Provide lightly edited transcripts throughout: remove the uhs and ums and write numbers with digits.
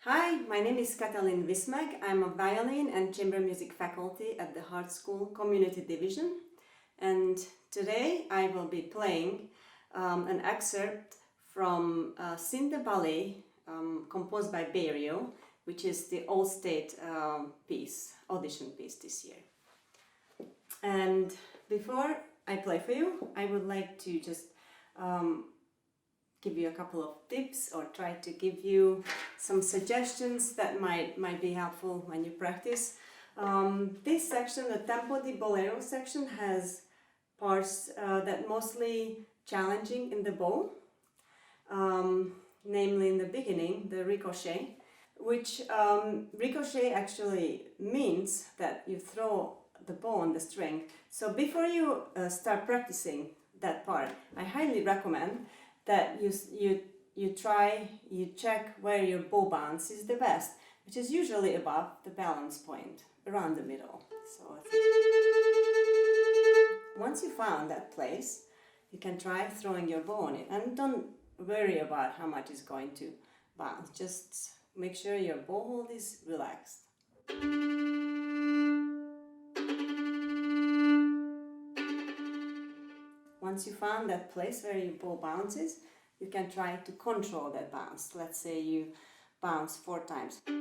Hi, my name is Katalin Viszmeg. I'm a violin and chamber music faculty at the Hartt School Community Division, and today I will be playing an excerpt from Scene de Ballet composed by Beriot, which is the all-state audition piece this year. And before I play for you, I would like to just give you a couple of tips or try to give you some suggestions that might be helpful when you practice. This section, the Tempo di Bolero section, has parts that mostly challenging in the bow, namely in the beginning, the ricochet, which ricochet actually means that you throw the bow on the string. So before you start practicing that part, I highly recommend that you check where your bow bounce is the best, which is usually above the balance point, around the middle. So once you found that place, you can try throwing your bow on it, and don't worry about how much is going to bounce. Just make sure your bow hold is relaxed. Once you found that place where your bow bounces, you can try to control that bounce. Let's say you bounce 4 times. And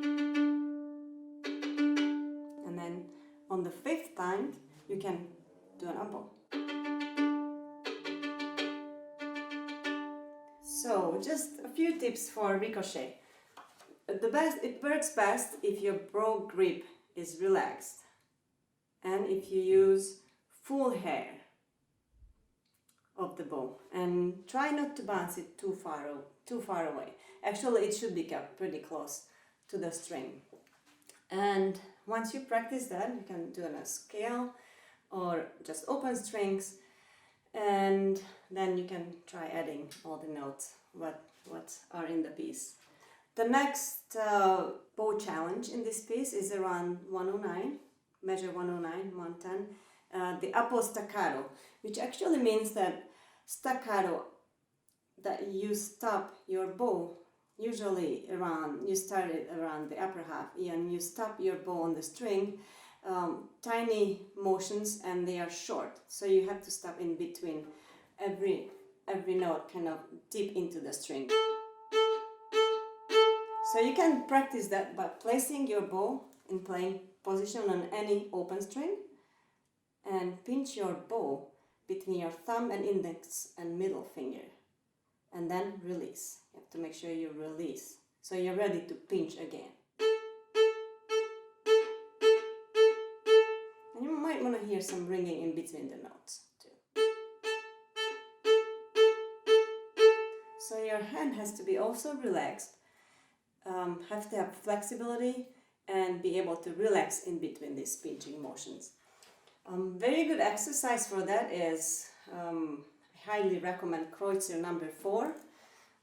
then on the 5th time, you can do an up bow. So just a few tips for ricochet. It works best if your bow grip is relaxed and if you use full hair of the bow, and try not to bounce it too far away. Actually, it should be kept pretty close to the string. And once you practice that, you can do it on a scale or just open strings, and then you can try adding all the notes what are in the piece. The next bow challenge in this piece is around 109, measure 109, 110, the up bow staccato, which actually means that staccato, that you stop your bow usually you start it around the upper half and you stop your bow on the string, tiny motions, and they are short, so you have to stop in between every note, kind of deep into the string. So you can practice that by placing your bow in playing position on any open string and pinch your bow between your thumb and index and middle finger, and then release. You have to make sure you release so you're ready to pinch again. And you might want to hear some ringing in between the notes too. So your hand has to be also relaxed, have to have flexibility and be able to relax in between these pinching motions. Very good exercise for that is, I highly recommend Kreutzer number 4,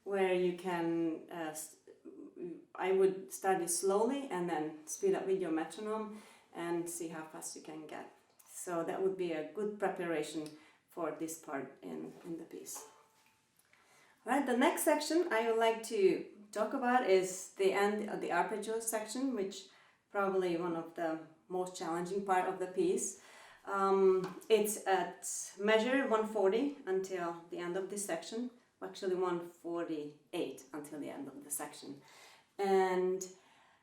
where you can, I would start it slowly and then speed up with your metronome and see how fast you can get. So that would be a good preparation for this part in the piece. Right, the next section I would like to talk about is the end of the arpeggio section, which probably one of the most challenging part of the piece. It's at measure 140 until the end of this section, actually 148 until the end of the section. And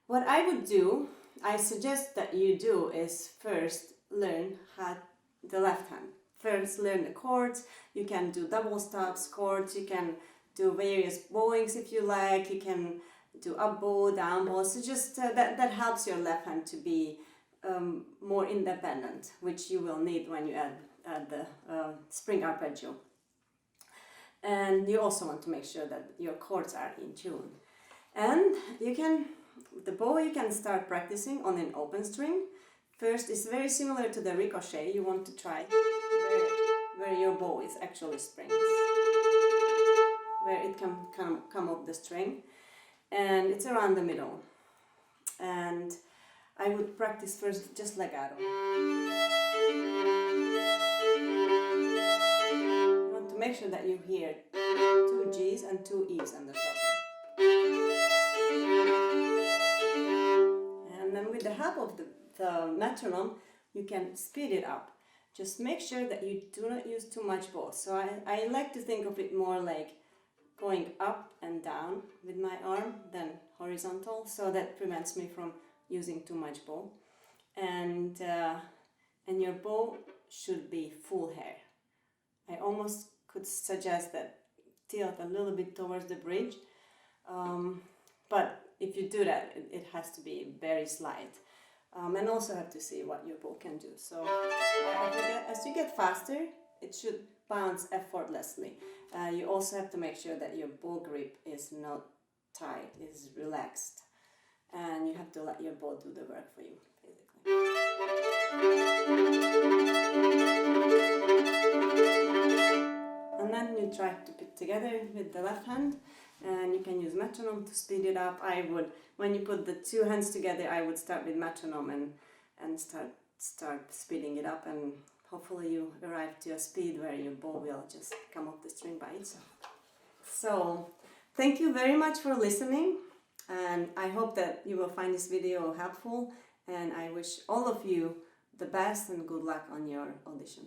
what I would do, I suggest that you do, is first learn the left hand. First learn the chords. You can do double stops chords, you can do various bowings if you like, you can do up bow, down bow, so just that helps your left hand to be more independent, which you will need when you add the spring arpeggio. And you also want to make sure that your chords are in tune. And the bow you can start practicing on an open string. First, it's very similar to the ricochet. You want to try where your bow is actually springs, where it can come off the string, and it's around the middle. And I would practice first just legato. You want to make sure that you hear 2 G's and 2 E's on the treble. with the help of the metronome, you can speed it up. Just make sure that you do not use too much bow. So I like to think of it more like going up and down with my arm than horizontal, so that prevents me from using too much bow. And your bow should be full hair. I almost could suggest that tilt a little bit towards the bridge, but if you do that, it has to be very slight. And also have to see what your bow can do. So as you get faster, it should bounce effortlessly. You also have to make sure that your bow grip is not tight, is relaxed, and you have to let your bow do the work for you, basically. And then you try to put together with the left hand, and you can use metronome to speed it up. I would, when you put the two hands together, I would start with metronome and start speeding it up, and hopefully you arrive to a speed where your bow will just come off the string by itself. So thank you very much for listening, and I hope that you will find this video helpful, and I wish all of you the best and good luck on your audition.